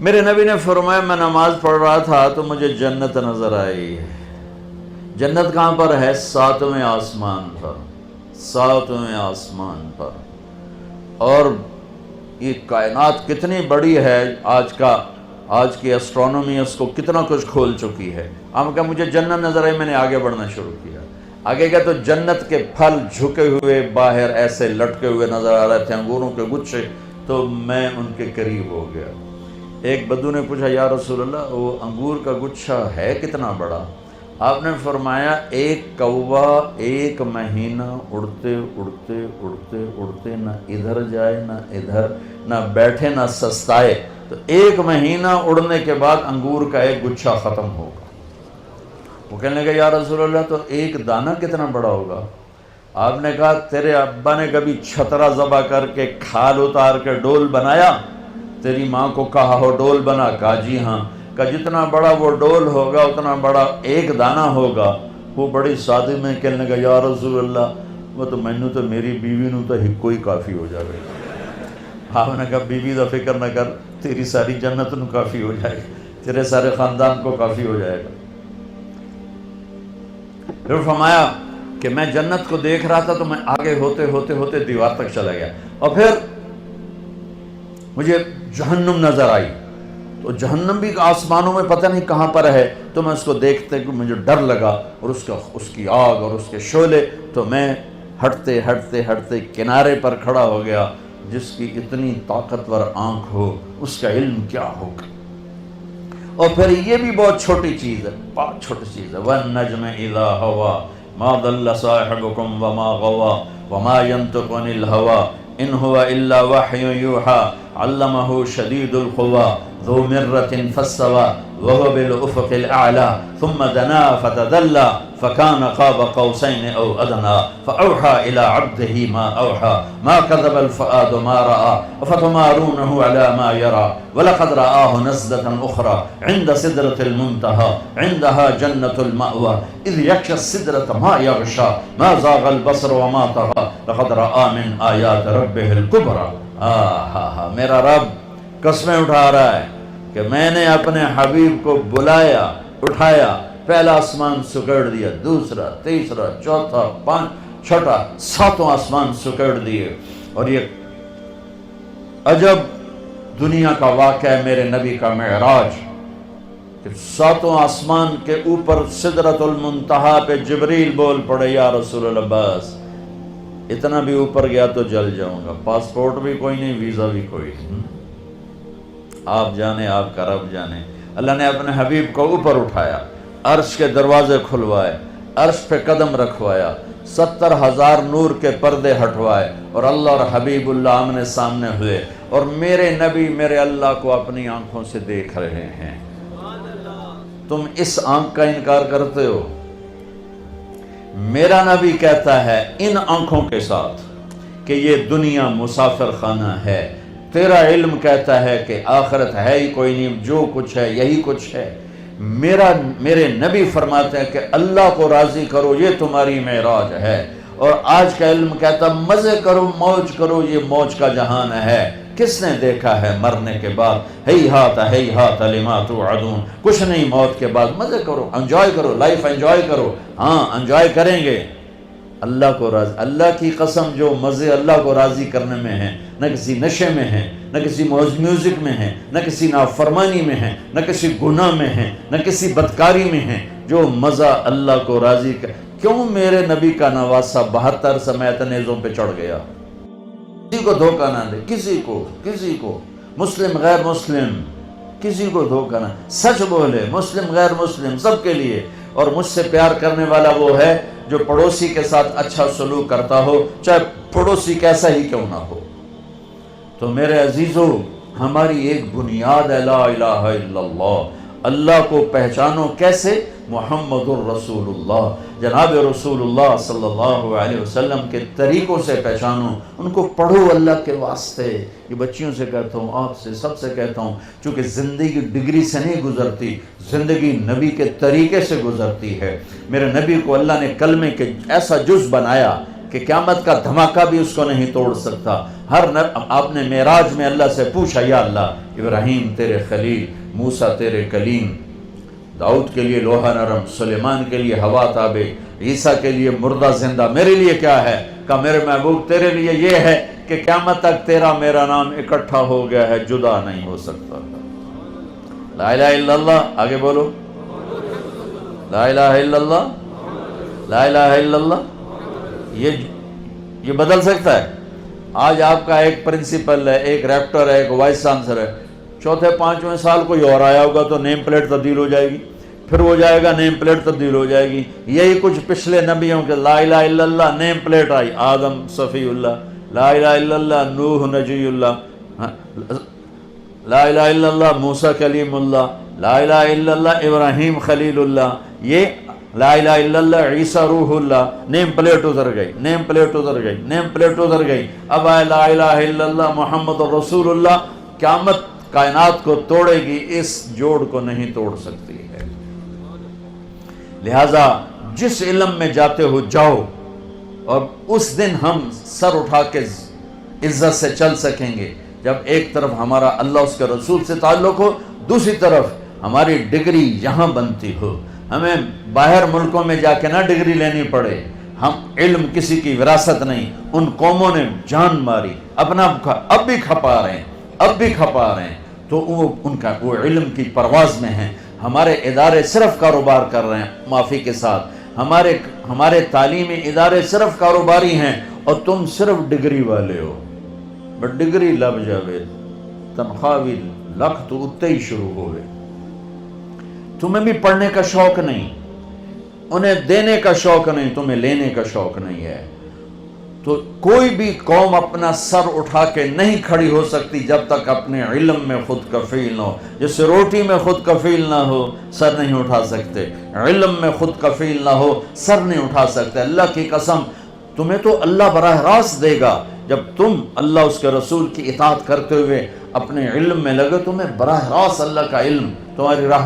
میرے نبی نے فرمایا میں نماز پڑھ رہا تھا تو مجھے جنت نظر آئی. جنت کہاں پر ہے؟ 7ویں آسمان پر. 7ویں آسمان پر. اور یہ کائنات کتنی بڑی ہے، آج کی اسٹرانومی اس کو کتنا کچھ کھول چکی ہے. ہم کہا مجھے جنت نظر آئی، میں نے آگے بڑھنا شروع کیا. آگے گیا تو جنت کے پھل جھکے ہوئے باہر ایسے لٹکے ہوئے نظر آ رہے تھے، انگوروں کے گچھے. تو میں ان کے قریب ہو گیا. ایک بدو نے پوچھا یا رسول اللہ وہ انگور کا گچھا ہے کتنا بڑا؟ آپ نے فرمایا ایک کوا 1 مہینہ اڑتے اڑتے اڑتے اڑتے نہ ادھر جائے نہ ادھر، نہ بیٹھے نہ سستائے، تو 1 مہینہ اڑنے کے بعد انگور کا ایک گچھا ختم ہوگا. وہ کہنے لگا یا رسول اللہ تو ایک دانہ کتنا بڑا ہوگا؟ آپ نے کہا تیرے ابا نے کبھی چھترا ذبح کر کے کھال اتار کے ڈول بنایا؟ تیری ماں کو کہا ہو ڈول بنا؟ کہا جی ہاں. کہ جتنا بڑا وہ ڈول ہوگا اتنا بڑا ایک دانہ ہوگا. وہ بڑی سادے میں کہنے لگا یا رسول اللہ وہ تو مینوں تو میری بیوی نو تو ہکو ہی کافی ہو جائے. آپ نے کہا بیوی دا فکر نہ کر، تیری ساری جنت نو کافی ہو جائے گا، تیرے سارے خاندان کو کافی ہو جائے گا. پھر فرمایا کہ میں جنت کو دیکھ رہا تھا تو میں آگے ہوتے ہوتے ہوتے دیوار تک چلا گیا، اور پھر مجھے جہنم نظر آئی. تو جہنم بھی آسمانوں میں پتہ نہیں کہاں پر ہے. تو میں اس کو دیکھتے کہ مجھے ڈر لگا، اور اس کی آگ اور اس کے شعلے. تو میں ہٹتے ہٹتے ہٹتے کنارے پر کھڑا ہو گیا. جس کی اتنی طاقتور آنکھ ہو اس کا علم کیا ہوگا. اور پھر یہ بھی بہت چھوٹی چیز ہے، بہت چھوٹی چیز ہے. وَالنَّجْمِ إِذَا هَوَىٰ مَا ضَلَّ صَاحِبُكُمْ وَمَا غَوَىٰ وَمَا يَنطِقُ عَنِ الْهَوَىٰ إِنْ هُوَ إِلَّا وَحْيٌ يُوحَىٰ عَلَّمَهُ شَدِيدُ الْقُوَىٰ ذُو مِرَّةٍ فَاسْتَوَىٰ وَهُوَ بِالْأُفُقِ الْأَعْلَىٰ ثُمَّ دَنَا فَتَدَلَّىٰ فَكَانَ قَابَ قَوْسَيْنِ أَوْ أَدْنَىٰ فَأَوْحَىٰ إِلَىٰ عَبْدِهِ مَا أَوْحَىٰ مَا كَذَبَ الْفُؤَادُ مَا رَأَىٰ أَفَتُمَارُونَهُ عَلَىٰ مَا يَرَىٰ وَلَقَدْ رَآهُ نَزْلَةً أُخْرَىٰ عِندَ سِدْرَةِ الْمُنتَهَىٰ عِندَهَا جَنَّةُ الْمَأْوَىٰ إِذْ يَغْشَى السِّدْرَةَ مَا يَغْشَىٰ مَا زَاغَ الْبَصَرُ وَمَا طَغَىٰ لَقَدْ رَآىٰ مِنْ آيَاتِ رَبِّهِ الْكُبْرَىٰ. میرا رب قسمیں اٹھا رہا ہے کہ میں نے اپنے حبیب کو بلایا، اٹھایا، پہلا آسمان سکڑ دیا، دوسرا، تیسرا، چوتھا، چھٹا، 7واں آسمان سکڑ دیے. اور یہ عجب دنیا کا واقعہ ہے میرے نبی کا معراج کہ 7واں آسمان کے اوپر سدرۃ المنتہا پہ جبریل بول پڑے یا رسول اللہ بس اتنا بھی اوپر گیا تو جل جاؤں گا. پاسپورٹ بھی کوئی نہیں، ویزا بھی کوئی نہیں. آپ جانے، آپ کا رب جانے. اللہ نے اپنے حبیب کو اوپر اٹھایا، عرش کے دروازے کھلوائے، عرش پہ قدم رکھوایا، 70,000 نور کے پردے ہٹوائے، اور اللہ اور حبیب اللہ آمنے سامنے ہوئے. اور میرے نبی میرے اللہ کو اپنی آنکھوں سے دیکھ رہے ہیں. تم اس آنکھ کا انکار کرتے ہو. میرا نبی کہتا ہے ان آنکھوں کے ساتھ کہ یہ دنیا مسافر خانہ ہے. تیرا علم کہتا ہے کہ آخرت ہے ہی کوئی نہیں، جو کچھ ہے یہی کچھ ہے. میرے نبی فرماتے ہیں کہ اللہ کو راضی کرو، یہ تمہاری معراج ہے. اور آج کا علم کہتا مزے کرو، موج کرو، یہ موج کا جہان ہے. کس نے دیکھا ہے مرنے کے بعد ہیہات لما توعدون، کچھ نہیں موت کے بعد. مزے کرو، انجوائے کرو، لائف انجوائے کرو. ہاں انجوائے کریں گے. اللہ کو راضی، اللہ کی قسم جو مزے اللہ کو راضی کرنے میں ہیں، نہ کسی نشے میں ہیں، نہ کسی میوزک میں ہیں، نہ کسی نافرمانی میں ہیں، نہ کسی گناہ میں ہیں، نہ کسی بدکاری میں ہیں. جو مزہ اللہ کو راضی کر. کیوں میرے نبی کا نواسہ 72 سمیت نیزوں پہ چڑھ گیا؟ کسی کو دھوکہ نہ دے، کسی کو مسلم غیر مسلم کسی کو دھوکہ نہ، سچ بولے، مسلم غیر مسلم سب کے لیے. اور مجھ سے پیار کرنے والا وہ ہے جو پڑوسی کے ساتھ اچھا سلوک کرتا ہو، چاہے پڑوسی کیسا ہی کیوں نہ ہو. تو میرے عزیزو، ہماری ایک بنیاد ہے لا الہ الا اللہ. اللہ کو پہچانو کیسے؟ محمد الرسول اللہ، جناب رسول اللہ صلی اللہ علیہ وسلم کے طریقوں سے پہچانو. ان کو پڑھو اللہ کے واسطے. یہ بچیوں سے کہتا ہوں، آپ سے، سب سے کہتا ہوں، چونکہ زندگی ڈگری سے نہیں گزرتی، زندگی نبی کے طریقے سے گزرتی ہے. میرے نبی کو اللہ نے کلمے کے ایسا جز بنایا کہ کہ قیامت کا دھماکہ بھی اس کو نہیں توڑ سکتا۔ آپ نے معراج میں اللہ سے پوچھا، یا اللہ ابراہیم تیرے خلیل، موسیٰ تیرے کلیم، داؤد کے لیے لوہا نرم، سلیمان کے لیے ہوا تابع، عیسیٰ کے لیے مردہ زندہ، میرے لیے کیا ہے؟ کہا میرے محبوب تیرے لیے یہ ہے کہ قیامت تک تیرا میرا نام اکٹھا ہو گیا ہے، جدا نہیں ہو سکتا۔ لا الہ الا اللہ، آگے بولو، لا الہ الا اللہ، لا الہ الا اللہ۔ یہ بدل سکتا ہے؟ آج آپ کا ایک پرنسپل ہے، ایک ریکٹر ہے، ایک وائس چانسلر ہے، چوتھے پانچویں سال کوئی اور آیا ہوگا تو نیم پلیٹ تبدیل ہو جائے گی، پھر وہ جائے گا نیم پلیٹ تبدیل ہو جائے گی۔ یہی کچھ پچھلے نبیوں کے لا الہ الا اللہ نیم پلیٹ آئی، آدم صفی اللہ، لا الہ الا اللہ نوح نجی اللہ، لا الہ الا اللہ موسیٰ کلیم اللہ، لا الہ الا اللہ ابراہیم خلیل اللہ، یہ لا الہ الا اللہ عیسیٰ روح اللہ، نیم پلیٹ ادھر گئی، نیم پلیٹ ادھر گئی، نیم پلیٹ ادھر گئی، اب آئے لا الہ الا اللہ محمد رسول اللہ۔ قیامت کائنات کو توڑے گی، اس جوڑ کو نہیں توڑ سکتی ہے۔ لہٰذا جس علم میں جاتے ہو جاؤ، اور اس دن ہم سر اٹھا کے عزت سے چل سکیں گے جب ایک طرف ہمارا اللہ اس کے رسول سے تعلق ہو، دوسری طرف ہماری ڈگری یہاں بنتی ہو، ہمیں باہر ملکوں میں جا کے نہ ڈگری لینی پڑے۔ ہم علم کسی کی وراثت نہیں، ان قوموں نے جان ماری، اپنا اب بھی کھپا رہے ہیں، اب بھی کھپا رہے ہیں، تو وہ علم کی پرواز میں ہیں۔ ہمارے ادارے صرف کاروبار کر رہے ہیں، معافی کے ساتھ ہمارے تعلیمی ادارے صرف کاروباری ہیں، اور تم صرف ڈگری والے ہو۔ بٹ ڈگری لب جاوے تنخواہ بھی لکھ تو اتے ہی شروع ہوئے، تمہیں بھی پڑھنے کا شوق نہیں، انہیں دینے کا شوق نہیں، تمہیں لینے کا شوق نہیں ہے۔ تو کوئی بھی قوم اپنا سر اٹھا کے نہیں کھڑی ہو سکتی جب تک اپنے علم میں خود کفیل نہ ہو۔ جیسے روٹی میں خود کفیل نہ ہو سر نہیں اٹھا سکتے، علم میں خود کفیل نہ ہو سر نہیں اٹھا سکتے۔ اللہ کی قسم، تمہیں تو اللہ براہ راست دے گا جب تم اللہ اس کے رسول کی اطاعت کرتے ہوئے اپنے علم میں لگے، تمہیں براہ راست اللہ کا علم تمہاری راہ